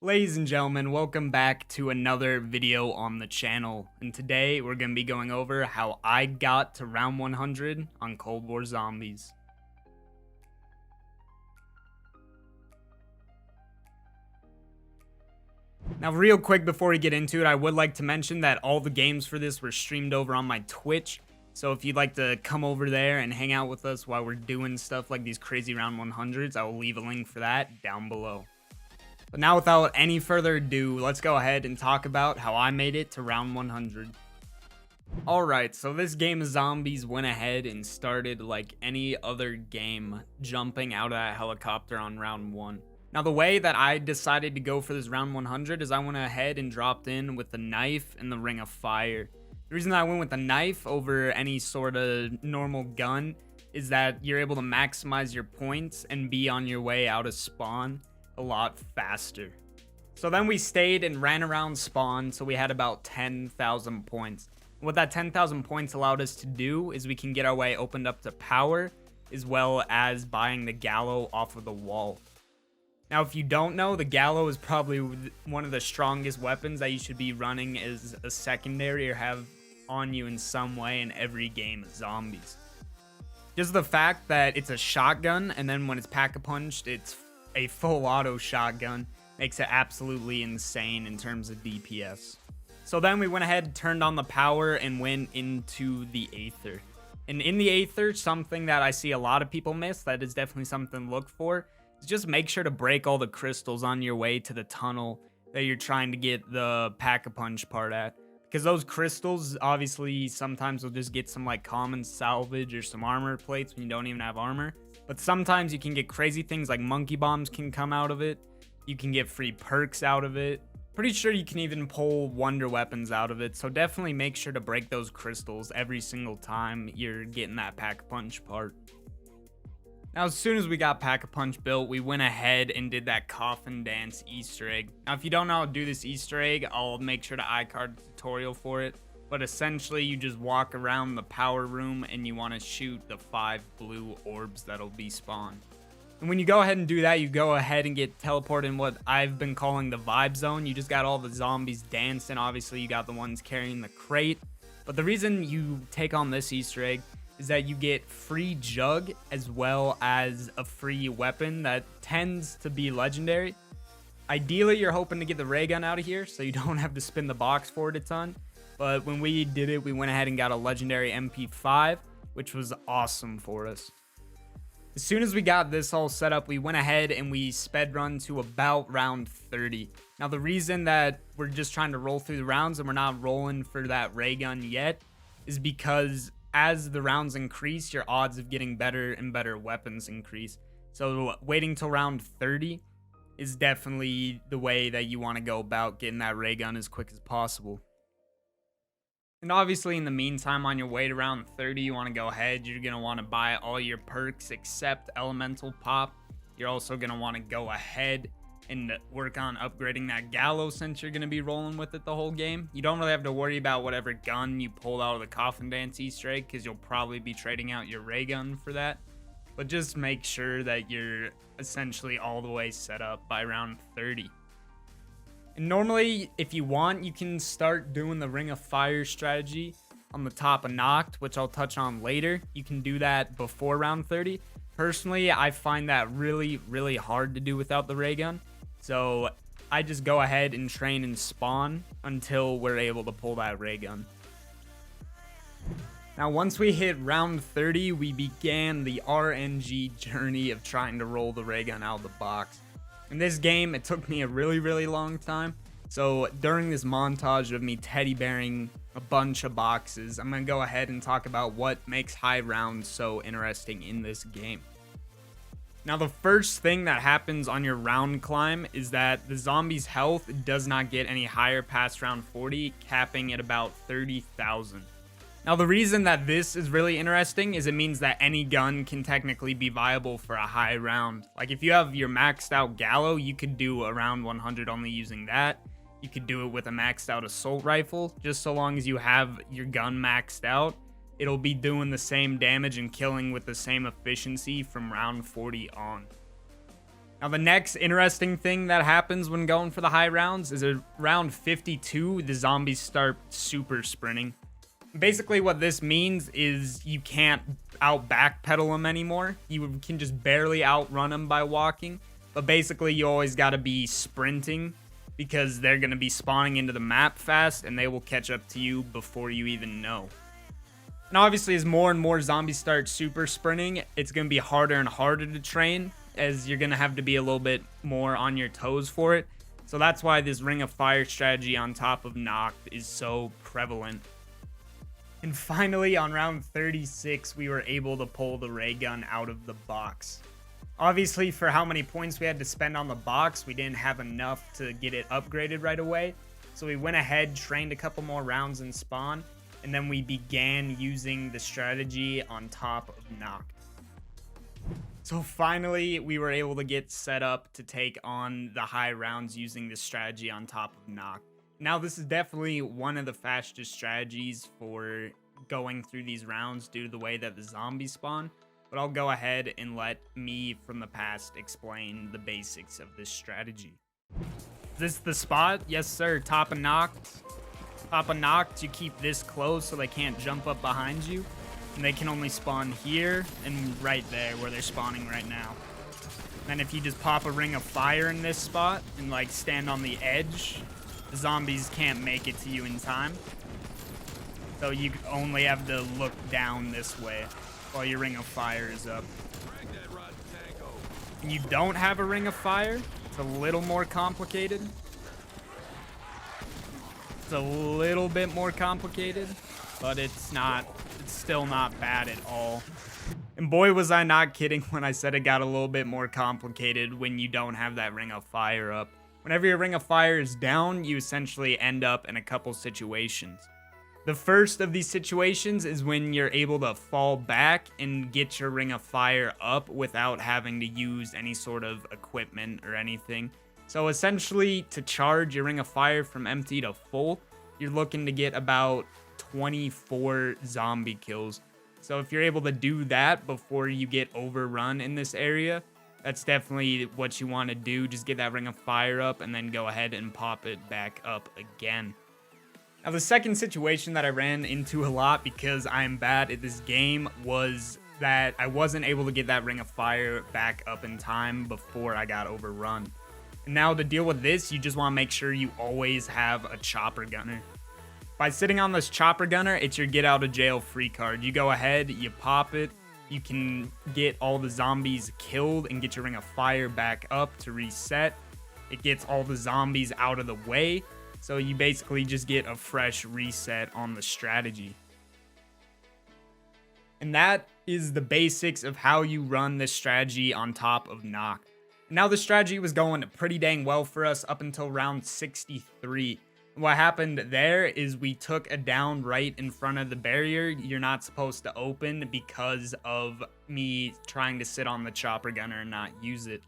Ladies and gentlemen, welcome back to another video on the channel, and today we're going to be going over how I got to round 100 on Cold War Zombies. Now real quick before we get into it, I would like to mention that all the games for this were streamed over on my Twitch, so if you'd like to come over there and hang out with us while we're doing stuff like these crazy round 100s, I will leave a link for that down below. But now without any further ado, let's go ahead and talk about how I made it to round 100. Alright, so this game of zombies went ahead and started like any other game, jumping out of that helicopter on round 1. Now the way that I decided to go for this round 100 is I went ahead and dropped in with the knife and the ring of fire. The reason I went with the knife over any sort of normal gun is that you're able to maximize your points and be on your way out of spawn a lot faster. So then we stayed and ran around spawn, so we had about 10,000 points. What that 10,000 points allowed us to do is we can get our way opened up to power, as well as buying the gallow off of the wall. Now if you don't know, the gallow is probably one of the strongest weapons that you should be running as a secondary or have on you in some way in every game of zombies. Just the fact that it's a shotgun, and then when it's pack-a-punched, it's a full auto shotgun, makes it absolutely insane in terms of DPS. So then we went ahead, turned on the power, and went into the Aether. And in the Aether, something that I see a lot of people miss, that is definitely something to look for, is just make sure to break all the crystals on your way to the tunnel that you're trying to get the pack-a-punch part at. Because those crystals, obviously, sometimes will just get some like common salvage or some armor plates when you don't even have armor. But sometimes you can get crazy things like monkey bombs can come out of it. You can get free perks out of it. Pretty sure you can even pull wonder weapons out of it. So definitely make sure to break those crystals every single time you're getting that pack-a-punch part. Now, as soon as we got pack-a-punch built, we went ahead and did that coffin dance Easter egg. Now, if you don't know how to do this Easter egg, I'll make sure to iCard the tutorial for it. But essentially, you just walk around the power room and you want to shoot the 5 blue orbs that'll be spawned. And when you go ahead and do that, you go ahead and get teleported in what I've been calling the vibe zone. You just got all the zombies dancing. Obviously, you got the ones carrying the crate. But the reason you take on this Easter egg is that you get free jug as well as a free weapon that tends to be legendary. Ideally, you're hoping to get the ray gun out of here so you don't have to spin the box for it a ton. But when we did it, we went ahead and got a legendary MP5, which was awesome for us. As soon as we got this all set up, we went ahead and we sped run to about round 30. Now, the reason that we're just trying to roll through the rounds and we're not rolling for that ray gun yet is because as the rounds increase, your odds of getting better and better weapons increase. So waiting till round 30 is definitely the way that you want to go about getting that ray gun as quick as possible. And obviously, in the meantime, on your way to round 30, you want to go ahead. You're going to want to buy all your perks except Elemental Pop. You're also going to want to go ahead and work on upgrading that gallow since you're going to be rolling with it the whole game. You don't really have to worry about whatever gun you pull out of the coffin dance Easter egg because you'll probably be trading out your ray gun for that. But just make sure that you're essentially all the way set up by round 30. And normally, if you want, you can start doing the Ring of Fire strategy on the top of Nact, which I'll touch on later. You can do that before round 30. Personally, I find that really, really hard to do without the ray gun. So I just go ahead and train and spawn until we're able to pull that ray gun. Now, once we hit round 30, we began the RNG journey of trying to roll the ray gun out of the box. In this game, it took me a really, really long time. So during this montage of me teddy bearing a bunch of boxes, I'm going to go ahead and talk about what makes high rounds so interesting in this game. Now, the first thing that happens on your round climb is that the zombie's health does not get any higher past round 40, capping at about 30,000. Now, the reason that this is really interesting is it means that any gun can technically be viable for a high round. Like, if you have your maxed out gallow, you could do around 100 only using that. You could do it with a maxed out assault rifle. Just so long as you have your gun maxed out, it'll be doing the same damage and killing with the same efficiency from round 40 on. Now, the next interesting thing that happens when going for the high rounds is around 52, the zombies start super sprinting. Basically, what this means is you can't out backpedal them anymore. You can just barely outrun them by walking. But basically, you always got to be sprinting because they're going to be spawning into the map fast and they will catch up to you before you even know. And obviously, as more and more zombies start super sprinting, it's going to be harder and harder to train, as you're going to have to be a little bit more on your toes for it. So that's why this Ring of Fire strategy on top of Nact is so prevalent. And finally, on round 36, we were able to pull the ray gun out of the box. Obviously, for how many points we had to spend on the box, we didn't have enough to get it upgraded right away. So we went ahead, trained a couple more rounds in spawn, and then we began using the strategy on top of Nact. So finally, we were able to get set up to take on the high rounds using this strategy on top of Nact. Now, this is definitely one of the fastest strategies for going through these rounds due to the way that the zombies spawn. But I'll go ahead and let me from the past explain the basics of this strategy. Is this the spot? Yes, sir. Top of Nact. Top of Nact, you keep this close so they can't jump up behind you. And they can only spawn here and right there where they're spawning right now. Then if you just pop a Ring of Fire in this spot and like stand on the edge, the zombies can't make it to you in time. So you only have to look down this way while your Ring of Fire is up. And you don't have a Ring of Fire, it's a little more complicated. It's a little bit more complicated, but it's still not bad at all. And boy, was I not kidding when I said it got a little bit more complicated when you don't have that Ring of Fire up. Whenever your Ring of Fire is down, you essentially end up in a couple situations. The first of these situations is when you're able to fall back and get your Ring of Fire up without having to use any sort of equipment or anything. So essentially, to charge your Ring of Fire from empty to full, you're looking to get about 24 zombie kills. So if you're able to do that before you get overrun in this area, that's definitely what you want to do. Just get that Ring of Fire up and then go ahead and pop it back up again. Now, the second situation that I ran into a lot because I'm bad at this game was that I wasn't able to get that Ring of Fire back up in time before I got overrun. And now to deal with this, you just want to make sure you always have a chopper gunner. By sitting on this chopper gunner, it's your get out of jail free card. You go ahead, you pop it, you can get all the zombies killed and get your Ring of Fire back up to reset. It gets all the zombies out of the way. So you basically just get a fresh reset on the strategy. And that is the basics of how you run this strategy on top of Nact. Now the strategy was going pretty dang well for us up until round 63. What happened there is we took a down right in front of the barrier you're not supposed to open because of me trying to sit on the chopper gunner and not use it.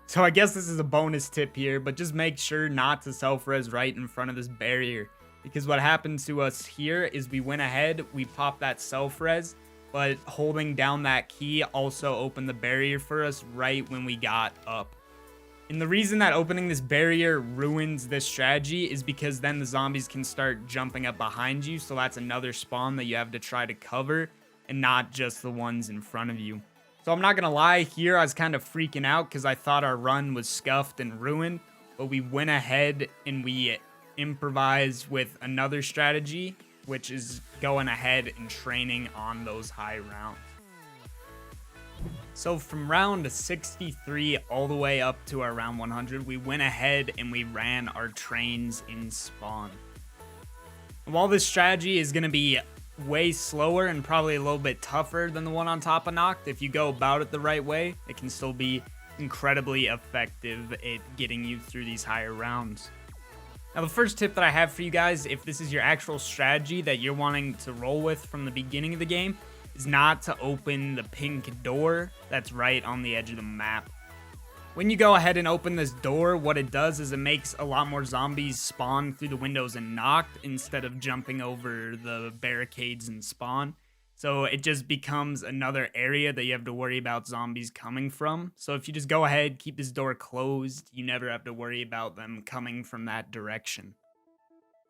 So I guess this is a bonus tip here, but just make sure not to self-res right in front of this barrier. Because what happened to us here is we went ahead, we popped that self-res, but holding down that key also opened the barrier for us right when we got up. And the reason that opening this barrier ruins this strategy is because then the zombies can start jumping up behind you, so that's another spawn that you have to try to cover, and not just the ones in front of you. So I'm not going to lie, here I was kind of freaking out because I thought our run was scuffed and ruined, but we went ahead and we improvised with another strategy, which is going ahead and training on those high rounds. So from round 63 all the way up to our round 100, we went ahead and we ran our trains in spawn. And while this strategy is going to be way slower and probably a little bit tougher than the one on top of Nact, if you go about it the right way, it can still be incredibly effective at getting you through these higher rounds. Now, the first tip that I have for you guys, if this is your actual strategy that you're wanting to roll with from the beginning of the game, is not to open the pink door that's right on the edge of the map. When you go ahead and open this door, what it does is it makes a lot more zombies spawn through the windows and Nact instead of jumping over the barricades and spawn. So it just becomes another area that you have to worry about zombies coming from. So if you just go ahead, keep this door closed, you never have to worry about them coming from that direction.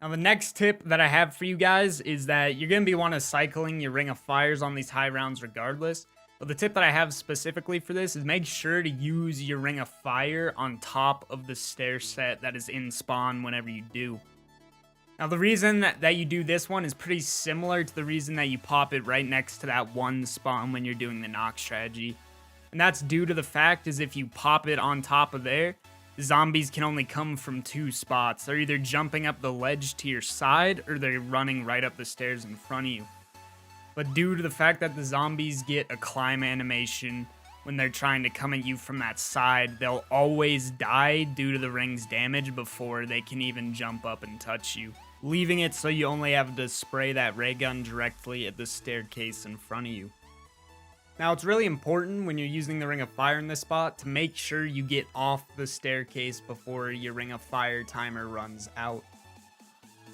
Now, the next tip that I have for you guys is that you're going to be cycling your Ring of Fires on these high rounds regardless. But the tip that I have specifically for this is make sure to use your Ring of Fire on top of the stair set that is in spawn whenever you do. Now, the reason that you do this one is pretty similar to the reason that you pop it right next to that one spawn when you're doing the Nact strategy. And that's due to the fact is if you pop it on top of there, the zombies can only come from two spots. They're either jumping up the ledge to your side or they're running right up the stairs in front of you. But due to the fact that the zombies get a climb animation when they're trying to come at you from that side, they'll always die due to the ring's damage before they can even jump up and touch you, leaving it so you only have to spray that ray gun directly at the staircase in front of you. Now, it's really important when you're using the Ring of Fire in this spot to make sure you get off the staircase before your Ring of Fire timer runs out.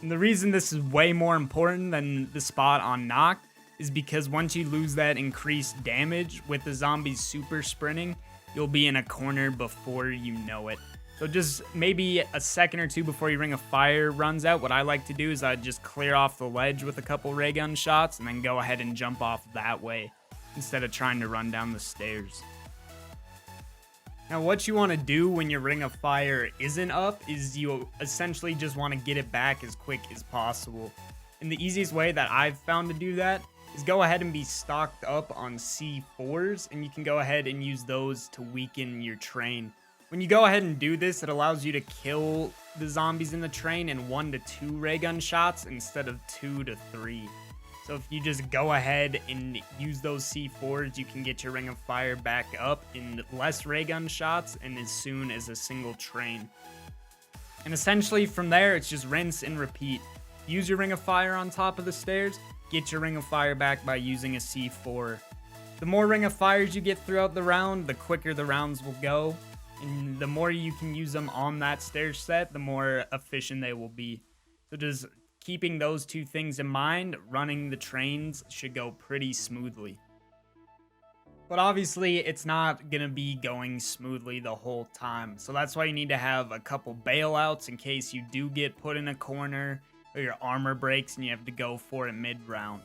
And the reason this is way more important than the spot on Nact is because once you lose that increased damage with the zombies super sprinting, you'll be in a corner before you know it. So just maybe a second or two before your Ring of Fire runs out, what I like to do is I just clear off the ledge with a couple ray gun shots and then go ahead and jump off that way instead of trying to run down the stairs. Now, what you want to do when your Ring of Fire isn't up is you essentially just want to get it back as quick as possible. And the easiest way that I've found to do that is go ahead and be stocked up on C4s, and you can go ahead and use those to weaken your train. When you go ahead and do this, it allows you to kill the zombies in the train in 1 to 2 ray gun shots instead of 2 to 3. So if you just go ahead and use those C4s, you can get your Ring of Fire back up in less ray gun shots and as soon as a single train. And essentially from there, it's just rinse and repeat. Use your Ring of Fire on top of the stairs, get your Ring of Fire back by using a C4. The more Ring of Fires you get throughout the round, the quicker the rounds will go. And the more you can use them on that stair set, the more efficient they will be. So just keeping those two things in mind, running the trains should go pretty smoothly. But obviously, it's not going to be going smoothly the whole time. So that's why you need to have a couple bailouts in case you do get put in a corner or your armor breaks and you have to go for it mid-round.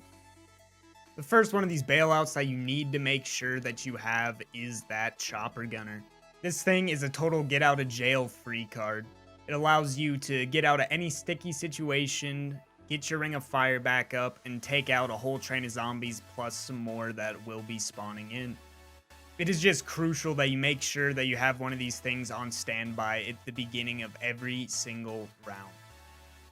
The first one of these bailouts that you need to make sure that you have is that chopper gunner. This thing is a total get out of jail free card. It allows you to get out of any sticky situation, get your Ring of Fire back up, and take out a whole train of zombies plus some more that will be spawning in. It is just crucial that you make sure that you have one of these things on standby at the beginning of every single round.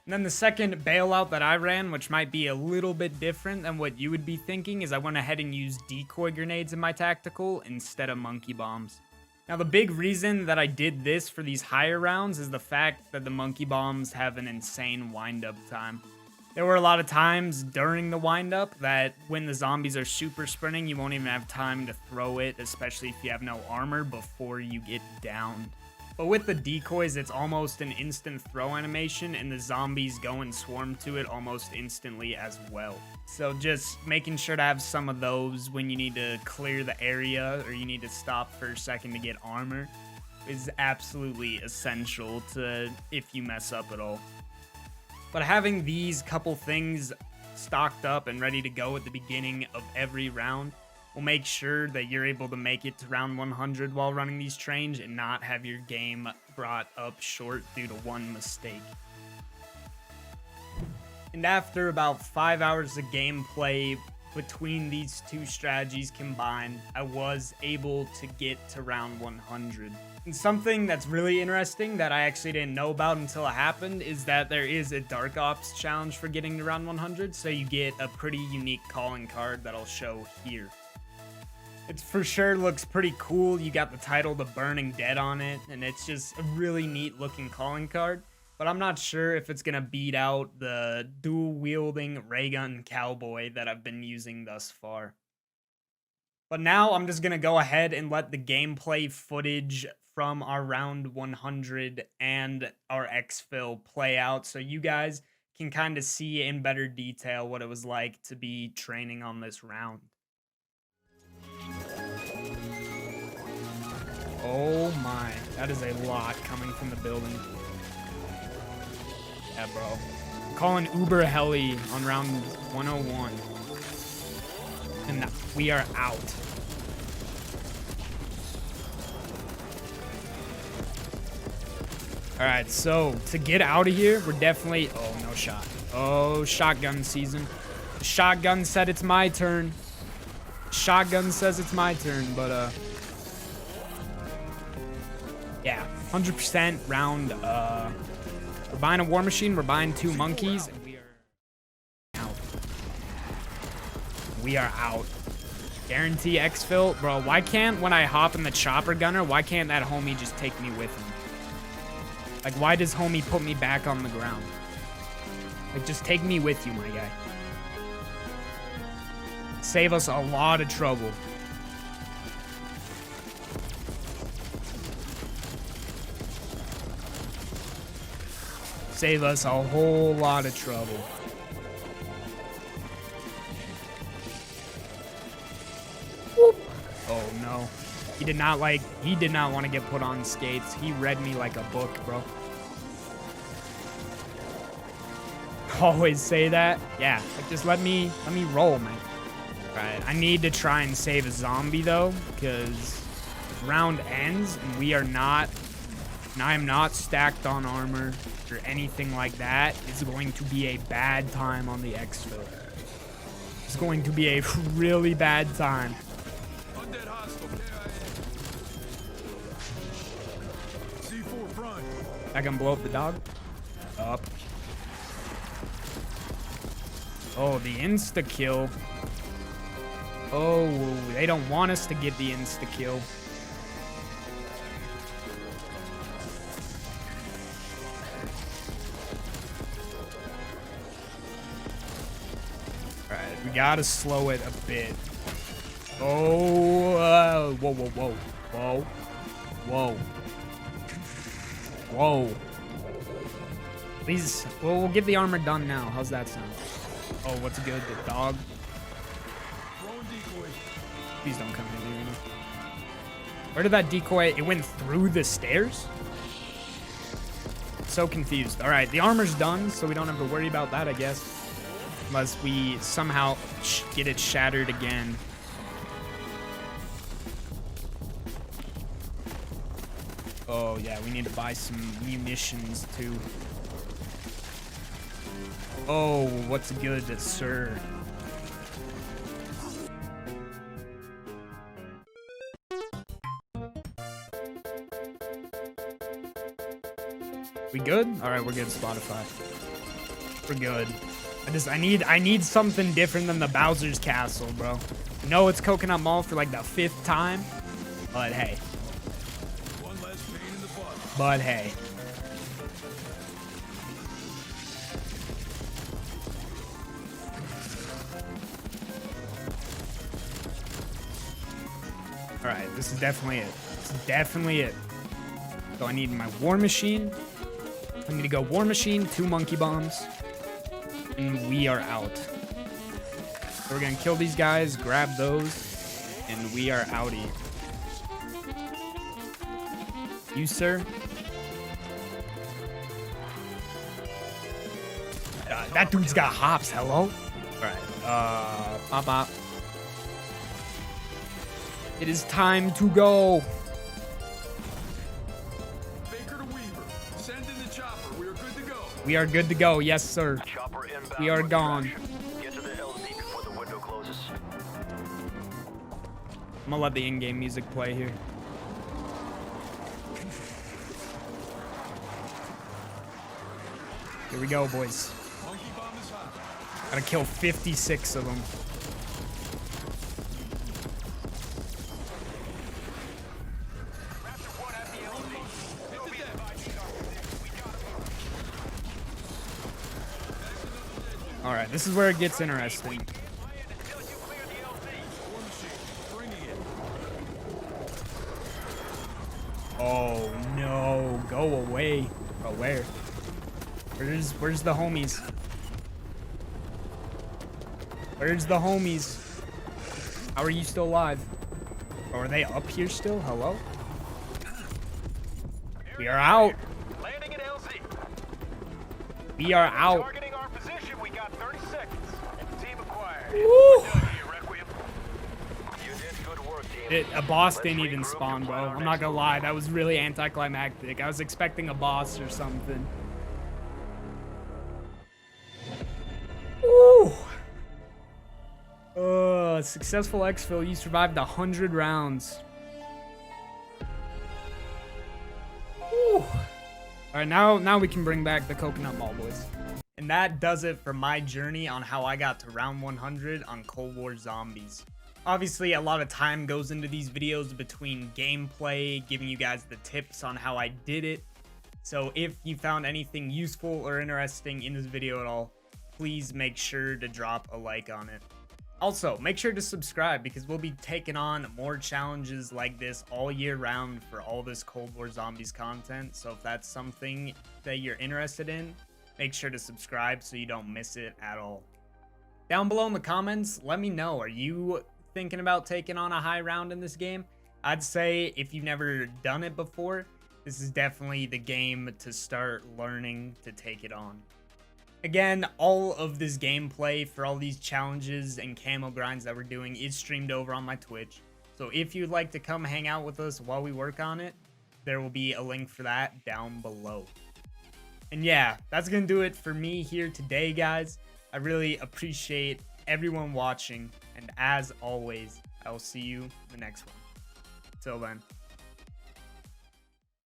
And then the second bailout that I ran, which might be a little bit different than what you would be thinking, is I went ahead and used decoy grenades in my tactical instead of monkey bombs. Now, the big reason that I did this for these higher rounds is the fact that the monkey bombs have an insane wind-up time. There were a lot of times during the wind-up that when the zombies are super sprinting, you won't even have time to throw it, especially if you have no armor, before you get downed. But with the decoys, it's almost an instant throw animation, and the zombies go and swarm to it almost instantly as well. So just making sure to have some of those when you need to clear the area or you need to stop for a second to get armor is absolutely essential to if you mess up at all. But having these couple things stocked up and ready to go at the beginning of every round will make sure that you're able to make it to round 100 while running these trains and not have your game brought up short due to one mistake. And after about 5 hours of gameplay between these two strategies combined, I was able to get to round 100. And something that's really interesting that I actually didn't know about until it happened is that there is a Dark Ops challenge for getting to round 100, so you get a pretty unique calling card that I'll show here. It for sure looks pretty cool. You got the title The Burning Dead on it, and it's just a really neat looking calling card. But I'm not sure if it's going to beat out the dual-wielding ray gun cowboy that I've been using thus far. But now I'm just going to go ahead and let the gameplay footage from our round 100 and our exfil play out so you guys can kind of see in better detail what it was like to be training on this round. Oh my, that is a lot coming from the building. Yeah, bro. I'm calling Uber Heli on round 101. And we are out. All right, so to get out of here, we're definitely... Oh, no shot. Oh, shotgun season. The shotgun said it's my turn. Shotgun says it's my turn, but yeah, 100% round. We're buying a war machine. We're buying 2 monkeys, and we are out. We are out. Guarantee exfil, bro. Why can't, when I hop in the chopper gunner, why can't that homie just take me with him? Like, why does homie put me back on the ground? Like, just take me with you, my guy. Save us a lot of trouble. Save us a whole lot of trouble. Whoop. Oh no. He did not want to get put on skates. He read me like a book, bro. Always say that. Yeah, like just let me roll, man. Right, I need to try and save a zombie though, because round ends and we are not, and I am not stacked on armor or anything like that. It's going to be a bad time on the exfil. It's going to be a really bad time. I can blow up the dog. Up. Oh, the insta kill. Oh, they don't want us to get the insta kill. All right, we gotta slow it a bit. Oh, whoa, whoa, whoa, whoa, whoa. Whoa. Please, well, we'll get the armor done now. How's that sound? Oh, what's good? The dog. Please don't come in here. Where did that decoy? It went through the stairs? So confused. All right, the armor's done, so we don't have to worry about that, I guess. Unless we somehow get it shattered again. Oh, yeah, we need to buy some munitions, too. Oh, what's good, sir? We good? All right, we're good, Spotify. We're good. I need something different than the Bowser's Castle, bro. No, it's Coconut Mall for like the 5th time, but hey. But hey. All right, this is definitely it. This is definitely it. So I need my war machine. I'm gonna go war machine, 2 monkey bombs, and we are out. So we're gonna kill these guys, grab those, and we are outie. You, sir? That dude's got hops, hello? Alright, pop up. It is time to go. We are good to go, yes, sir. We are gone. Get to the LZ before the window closes. I'm gonna let the in-game music play here. Here we go, boys. Gotta kill 56 of them. All right, this is where it gets interesting. Oh no, go away. Oh, where? Where's the homies? Where's the homies? How are you still alive? Or are they up here still? Hello? We are out. Landing at LZ. We are out. Targeting our position. We got 30 seconds. Team acquired. Woo! You did good work, team. A boss didn't even spawn, bro. I'm not gonna lie. That was really anticlimactic. I was expecting a boss or something. Woo! Successful exfil. You survived 100 rounds. Woo! All right, now we can bring back the coconut mall, boys. And that does it for my journey on how I got to round 100 on Cold War Zombies. Obviously, a lot of time goes into these videos between gameplay, giving you guys the tips on how I did it. So if you found anything useful or interesting in this video at all, please make sure to drop a like on it. Also, make sure to subscribe because we'll be taking on more challenges like this all year round for all this Cold War Zombies content. So if that's something that you're interested in, make sure to subscribe so you don't miss it at all. Down below in the comments, let me know. Are you thinking about taking on a high round in this game? I'd say if you've never done it before, this is definitely the game to start learning to take it on. Again, all of this gameplay for all these challenges and camo grinds that we're doing is streamed over on my Twitch. So if you'd like to come hang out with us while we work on it, there will be a link for that down below. And yeah, that's going to do it for me here today, guys. I really appreciate everyone watching. And as always, I will see you in the next one. Till then.